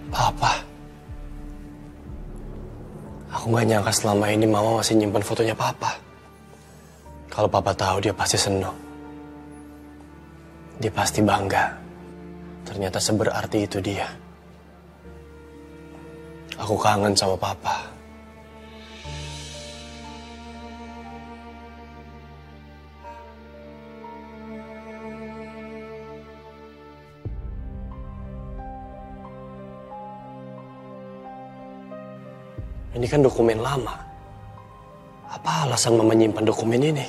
Papa. Aku gak nyangka selama ini Mama masih nyimpan fotonya Papa. Kalau Papa tahu dia pasti senang. Dia pasti bangga. Ternyata seberarti itu dia. Aku kangen sama Papa. Ini kan dokumen lama. Apa alasan Mama menyimpan dokumen ini?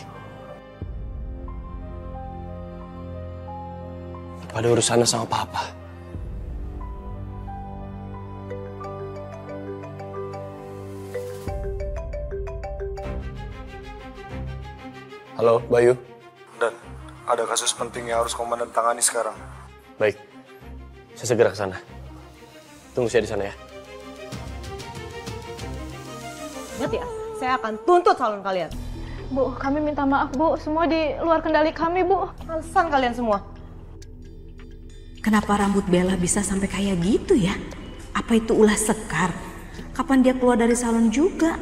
Apa ada urusannya sama Papa? Halo, Bayu. Dan ada kasus penting yang harus komandan tangani sekarang. Baik, saya segera ke sana. Tunggu saya di sana ya. Ingat ya, saya akan tuntut salon kalian. Bu, kami minta maaf, Bu. Semua di luar kendali kami, Bu. Alasan kalian semua. Kenapa rambut Bella bisa sampai kayak gitu ya? Apa itu ulah Sekar? Kapan dia keluar dari salon juga?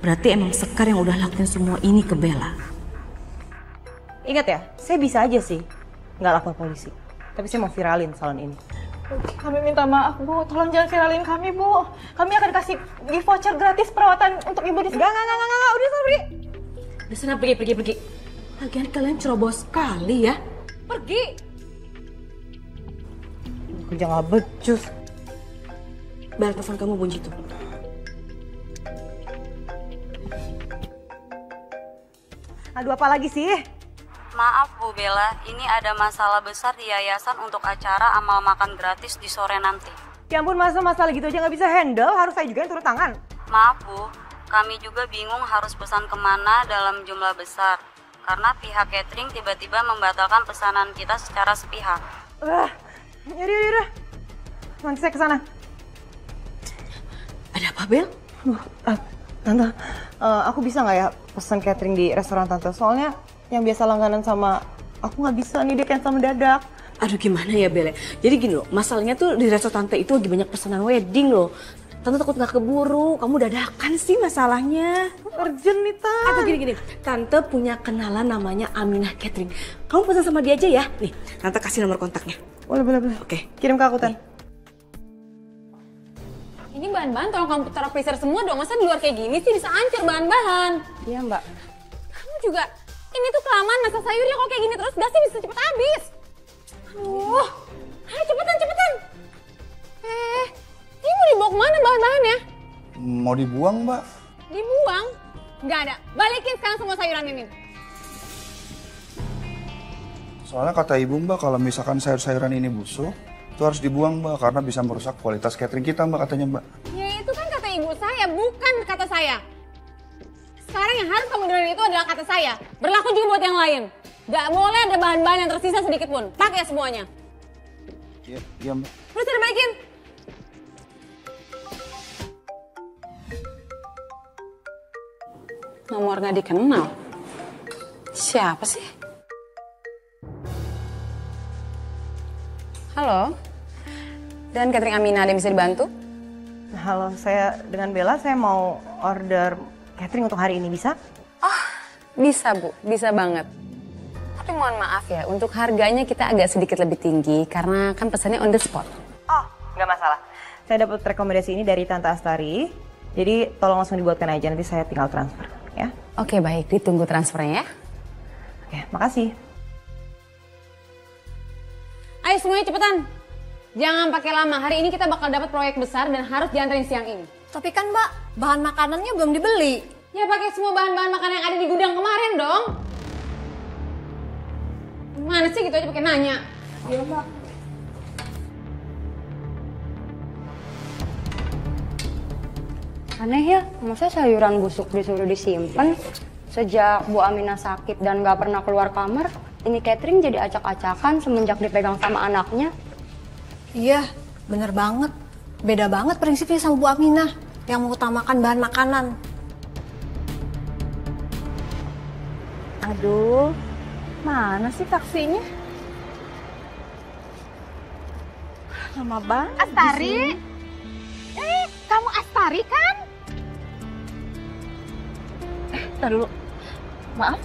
Berarti emang Sekar yang udah lakuin semua ini ke Bella. Ingat ya, saya bisa aja sih nggak lapor polisi. Tapi saya mau viralin salon ini. Kami minta maaf, Bu. Tolong jangan viralin kami, Bu. Kami akan kasih gift voucher gratis perawatan untuk Ibu di sini. Enggak. Udah sana pergi. Udah sana pergi. Lagian kalian ceroboh sekali ya. Pergi. Kerja nggak becus. Bel, telepon kamu bunyi tuh. Aduh, apa lagi sih? Maaf Bu Bella, ini ada masalah besar di yayasan untuk acara amal makan gratis di sore nanti. Ya ampun, masalah gitu aja nggak bisa handle, harus saya juga yang turun tangan. Maaf Bu, kami juga bingung harus pesan kemana dalam jumlah besar. Karena pihak catering tiba-tiba membatalkan pesanan kita secara sepihak. Yaudah. Nanti saya kesana. Ada apa, Bel? Tante, aku bisa nggak ya pesan catering di restoran Tante? Soalnya yang biasa langganan sama aku nggak bisa nih, dia cancel mendadak. Aduh, gimana ya, Bel? Jadi gini loh, masalahnya tuh di restoran Tante itu lagi banyak pesanan wedding loh. Tante takut nggak keburu, kamu dadakan sih masalahnya. Urgent nih, Tante. Atau gini, Tante punya kenalan namanya Aminah Catering. Kamu pesan sama dia aja ya. Nih, Tante kasih nomor kontaknya. Boleh. Oke. Kirim ke aku, Tante. Ini bahan-bahan tolong kamu taruh freezer semua dong. Masa di luar kayak gini sih bisa hancur bahan-bahan. Iya, Mbak. Kamu juga, ini tuh kelamaan masak sayurnya kok kayak gini terus gasnya bisa cepet habis. Aduh, ayo cepetan. Ini mau dibawa kemana bahan-bahannya? Mau dibuang, Mbak? Dibuang? Nggak ada. Balikin sekarang semua sayuran ini. Soalnya kata ibu Mbak, kalau misalkan sayur-sayuran ini busuk, itu harus dibuang Mbak, karena bisa merusak kualitas catering kita Mbak, katanya Mbak. Ya itu kan kata ibu saya, bukan kata saya. Sekarang yang harus kamu dengerin itu adalah kata saya. Berlaku juga buat yang lain. Nggak boleh ada bahan-bahan yang tersisa sedikit pun. Pakai semuanya. Iya Mbak. Udah saya balikin. Nomor nggak dikenal. Siapa sih? Halo. Dan catering Amina, ada yang bisa dibantu? Halo, saya dengan Bella, saya mau order catering untuk hari ini, bisa? Oh, bisa Bu, bisa banget. Tapi mohon maaf ya, untuk harganya kita agak sedikit lebih tinggi karena kan pesannya on the spot. Oh, nggak masalah. Saya dapat rekomendasi ini dari Tante Astari, jadi tolong langsung dibuatkan aja, nanti saya tinggal transfer, ya. Oke, baik, ditunggu transfernya ya. Oke, makasih. Ayo semuanya cepetan. Jangan pakai lama, hari ini kita bakal dapat proyek besar dan harus diantarin siang ini. Tapi kan Mbak, bahan makanannya belum dibeli. Ya pakai semua bahan-bahan makanan yang ada di gudang kemarin dong. Mana sih gitu aja pakai nanya. Iya Mbak. Aneh ya, masa sayuran busuk disuruh disimpan? Sejak Bu Aminah sakit dan gak pernah keluar kamar, ini catering jadi acak-acakan semenjak dipegang sama anaknya. Iya, bener banget. Beda banget prinsipnya sama Bu Aminah yang mengutamakan bahan makanan. Aduh, mana sih taksinya? Lama banget. Astari, Astari kan? Tar dulu. Maaf.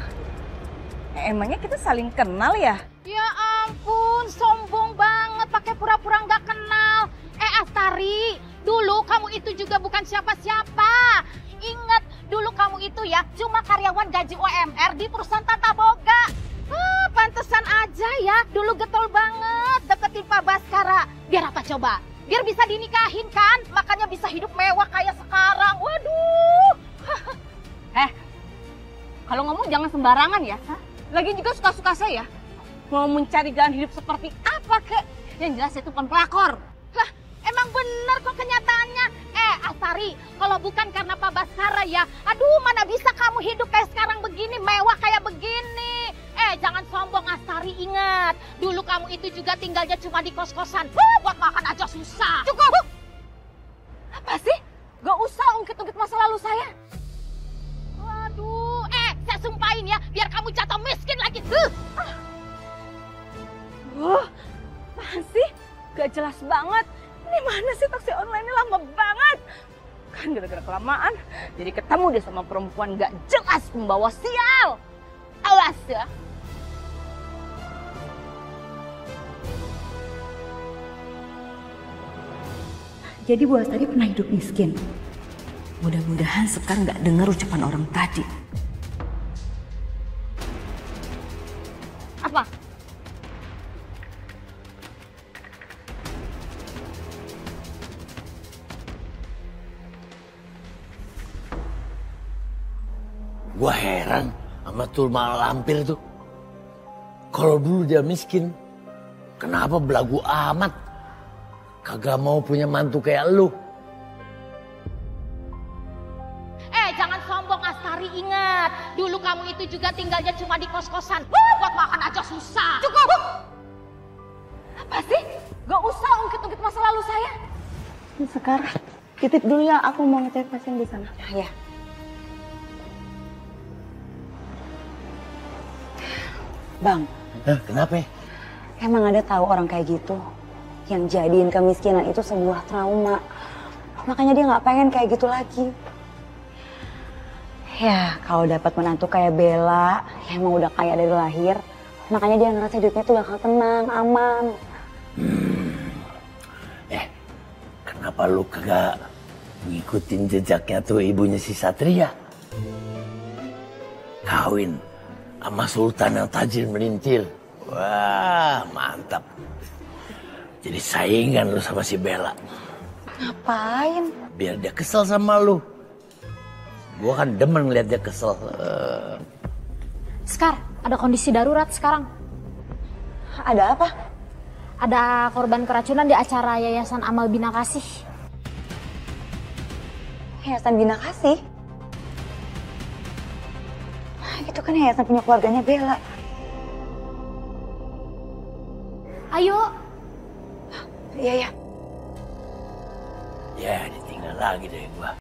Emangnya kita saling kenal ya? Ya ampun, sombong banget pakai pura-pura nggak kenal. Astari, dulu kamu itu juga bukan siapa-siapa. Ingat, dulu kamu itu ya cuma karyawan gaji UMR di perusahaan Tata Boga. Pantesan aja ya, dulu getol banget deketin Pak Baskara. Biar apa coba? Biar bisa dinikahin kan? Makanya bisa hidup mewah kayak sekarang. Waduh. Kalau ngomong jangan sembarangan ya. Lagi juga suka-suka saya. Mau mencari jalan hidup seperti apa kek? Yang jelas itu bukan pelakor. Lah, emang bener kok kenyataannya. Astari, kalau bukan karena Pak Baskara ya, aduh mana bisa kamu hidup kayak sekarang begini, mewah kayak begini. Jangan sombong Astari, ingat. Dulu kamu itu juga tinggalnya cuma di kos-kosan. Buat makan aja susah. Cukup! Apa sih? Gak usah ungkit-ungkit masa lalu saya. Waduh, saya sumpahin ya, biar kamu jatuh miskin lagi. Apaan sih? Gak jelas banget. Ini mana sih taksi online ini lama banget. Kan gara-gara kelamaan, jadi ketemu deh sama perempuan gak jelas pembawa sial. Awas ya. Jadi Bu Astari pernah hidup miskin. Mudah-mudahan Sekar nggak dengar ucapan orang tadi. Apa? Gua heran sama Tulma Lampir tuh. Kalau dulu dia miskin, kenapa belagu amat? Kagak mau punya mantu kayak lu. Jangan sombong Astari, ingat. Dulu kamu itu juga tinggalnya cuma di kos-kosan. Buat makan aja susah. Cukup! Apa sih? Gak usah ungkit-ungkit masa lalu saya. Sekar, titip dulu ya, aku mau ngecek pasien di sana. Ya. Bang, Kenapa? emang ada tahu orang kayak gitu yang jadiin kemiskinan itu sebuah trauma. Makanya dia nggak pengen kayak gitu lagi. Ya, kalau dapat menantu kayak Bella, yang emang udah kaya dari lahir, makanya dia ngerasa hidupnya tuh bakal tenang, aman. Kenapa lu kagak ngikutin jejaknya tuh ibunya si Satria? Kawin sama Sultan yang tajir melintir. Wah, mantap. Jadi saingan lu sama si Bella. Ngapain? Biar dia kesel sama lu. Gua kan demen ngeliat dia kesel. Sekar, ada kondisi darurat sekarang. Ada apa? Ada korban keracunan di acara Yayasan Amal Bina Kasih. Yayasan Bina Kasih? Itu kan yayasan punya keluarganya Bella. Ayo. Iya. Ya, ditinggal lagi deh gua.